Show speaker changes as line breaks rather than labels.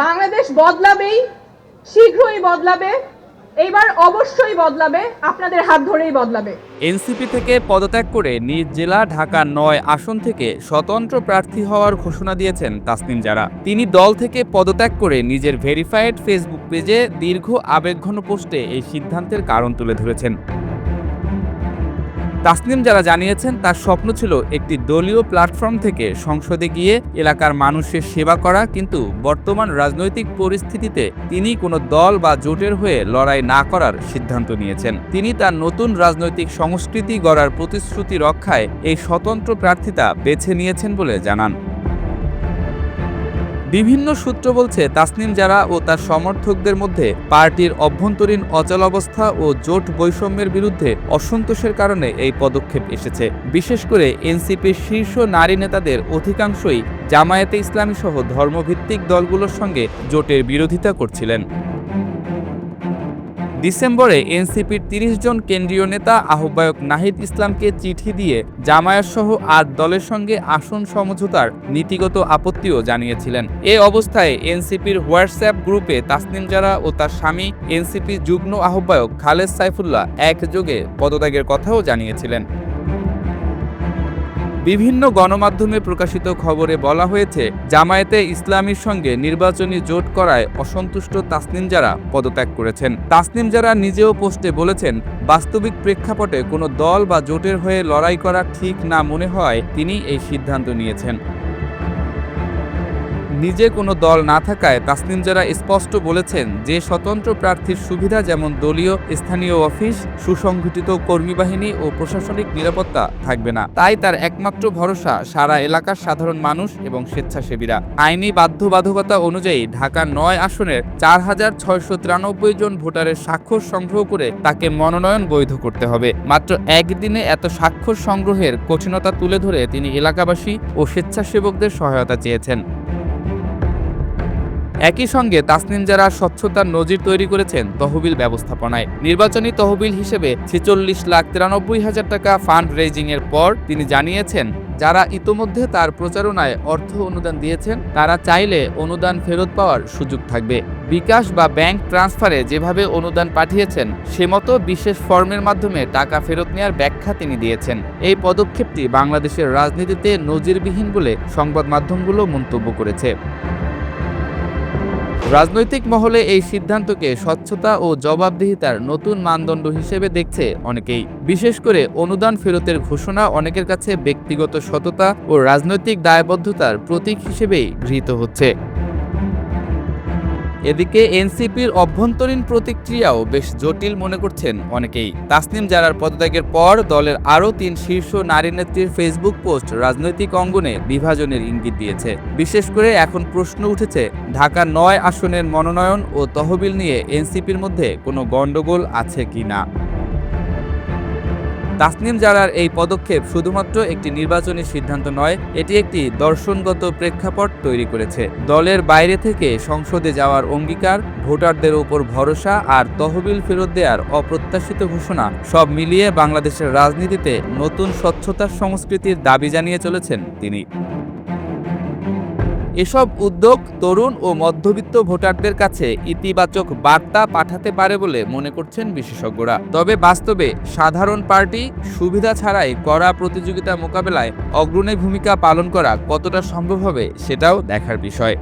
বাংলাদেশ বদলাবেই, শীঘ্রই বদলাবে, এইবার অবশ্যই বদলাবে, আপনাদের হাত ধরেই বদলাবে।
এনসিপি থেকে পদত্যাগ করে নিজ জেলা ঢাকা ৯ আসন থেকে স্বতন্ত্র প্রার্থী হওয়ার ঘোষণা দিয়েছেন তাসনিম জারা। তিনি দল থেকে পদত্যাগ করে নিজের ভেরিফাইড ফেসবুক পেজে দীর্ঘ আবেগঘন পোস্টে এই সিদ্ধান্তের কারণ তুলে ধরেছেন। তাসনিম জারা জানিয়েছেন, তার স্বপ্ন ছিল একটি দলীয় প্ল্যাটফর্ম থেকে সংসদে গিয়ে এলাকার মানুষের সেবা করা, কিন্তু বর্তমান রাজনৈতিক পরিস্থিতিতে তিনি কোনো দল বা জোটের হয়ে লড়াই না করার সিদ্ধান্ত নিয়েছেন। তিনি তার নতুন রাজনৈতিক সংস্কৃতি গড়ার প্রতিশ্রুতি রক্ষায় এই স্বতন্ত্র প্রার্থিতা বেছে নিয়েছেন বলে জানান। বিভিন্ন সূত্র বলছে, তাসনিম জারা ও তার সমর্থকদের মধ্যে পার্টির অভ্যন্তরীণ অচলাবস্থা ও জোট বৈষম্যের বিরুদ্ধে অসন্তোষের কারণে এই পদক্ষেপ এসেছে। বিশেষ করে এনসিপির শীর্ষ নারী নেতাদের অধিকাংশই জামায়াতে ইসলামী সহ ধর্মভিত্তিক দলগুলোর সঙ্গে জোটের বিরোধিতা করছিলেন। ডিসেম্বরে এনসিপির ৩০ জন কেন্দ্রীয় নেতা আহ্বায়ক নাহিদ ইসলামকে চিঠি দিয়ে জামায়াত সহ ৮ দলের সঙ্গে আসন সমঝোতার নীতিগত আপত্তিও জানিয়েছিলেন। এ অবস্থায় এনসিপির হোয়াটসঅ্যাপ গ্রুপে তাসনিম জারা ও তার স্বামী এনসিপির যুগ্ম আহ্বায়ক খালেদ সাইফুল্লাহ একযোগে পদত্যাগের কথাও জানিয়েছিলেন। বিভিন্ন গণমাধ্যমে প্রকাশিত খবরে বলা হয়েছে, জামায়াতে ইসলামীর সঙ্গে নির্বাচনী জোট করায় অসন্তুষ্ট তাসনিম জারা পদত্যাগ করেছেন। তাসনিম জারা নিজেও পোস্টে বলেছেন, বাস্তবিক প্রেক্ষাপটে কোনো দল বা জোটের হয়ে লড়াই করা ঠিক না মনে হওয়ায় তিনি এই সিদ্ধান্ত নিয়েছেন। নিজে কোনো দল না থাকায় তাসনিম জারা স্পষ্ট বলেছেন যে স্বতন্ত্র প্রার্থীর সুবিধা যেমন দলীয় স্থানীয় অফিস, সুসংগঠিত কর্মী বাহিনী ও প্রশাসনিক নিরাপত্তা থাকবে না। তাই তার একমাত্র ভরসা সারা এলাকার সাধারণ মানুষ এবং স্বেচ্ছাসেবীরা। আইনি বাধ্যবাধকতা অনুযায়ী ঢাকা ৯ আসনের ৪,৬৯৩ জন ভোটারের স্বাক্ষর সংগ্রহ করে তাকে মনোনয়ন বৈধ করতে হবে। মাত্র একদিনে এত স্বাক্ষর সংগ্রহের কঠিনতা তুলে ধরে তিনি এলাকাবাসী ও স্বেচ্ছাসেবকদের সহায়তা চেয়েছেন। একই সঙ্গে তাসনিম জারা স্বচ্ছতার নজির তৈরি করেছেন তহবিল ব্যবস্থাপনায়। নির্বাচনী তহবিল হিসেবে ৪৬,৯৩,০০০ টাকা ফান্ড রেজিং এর পর তিনি জানিয়েছেন, যারা ইতোমধ্যে তার প্রচারণায় অর্থ অনুদান দিয়েছেন তারা চাইলে অনুদান ফেরত পাওয়ার সুযোগ থাকবে। বিকাশ বা ব্যাংক ট্রান্সফারে যেভাবে অনুদান পাঠিয়েছেন সে মতো বিশেষ ফর্মের মাধ্যমে টাকা ফেরত নেওয়ার ব্যাখ্যা তিনি দিয়েছেন। এই পদক্ষেপটি বাংলাদেশের রাজনীতিতে নজিরবিহীন বলে সংবাদ মাধ্যমগুলো মন্তব্য করেছে। রাজনৈতিক মহলে এই সিদ্ধান্তকে স্বচ্ছতা ও জবাবদিহিতার নতুন মানদণ্ড হিসেবে দেখছে অনেকেই। বিশেষ করে অনুদান ফেরতের ঘোষণা অনেকের কাছে ব্যক্তিগত সততা ও রাজনৈতিক দায়বদ্ধতার প্রতীক হিসেবেই গৃহীত হচ্ছে। এদিকে এনসিপির অভ্যন্তরীণ প্রতিক্রিয়াও বেশ জটিল মনে করছেন অনেকেই। তাসনিম জারার পদত্যাগের পর দলের আরও ৩ শীর্ষ নারী নেত্রীর ফেসবুক পোস্ট রাজনৈতিক অঙ্গনে বিভাজনের ইঙ্গিত দিয়েছে। বিশেষ করে এখন প্রশ্ন উঠেছে, ঢাকা ৯ আসনের মনোনয়ন ও তহবিল নিয়ে এনসিপির মধ্যে কোনো গণ্ডগোল আছে কিনা। তাসনিম জারার এই পদক্ষেপ শুধুমাত্র একটি নির্বাচনী সিদ্ধান্ত নয়, এটি একটি দর্শনগত প্রেক্ষাপট তৈরি করেছে। দলের বাইরে থেকে সংসদে যাওয়ার অঙ্গীকার, ভোটারদের উপর ভরসা আর তহবিল ফেরত দেওয়ার অপ্রত্যাশিত ঘোষণা সব মিলিয়ে বাংলাদেশের রাজনীতিতে নতুন স্বচ্ছতার সংস্কৃতির দাবি জানিয়ে চলেছেন তিনি। এসব উদ্যোগ তরুণ ও মধ্যবিত্ত ভোটারদের কাছে ইতিবাচক বার্তা পাঠাতে পারে বলে মনে করছেন বিশেষজ্ঞরা। তবে বাস্তবে সাধারণ পার্টি সুবিধা ছাড়াই কড়া প্রতিযোগিতা মোকাবেলায় অগ্রণী ভূমিকা পালন করা কতটা সম্ভব হবে সেটাও দেখার বিষয়।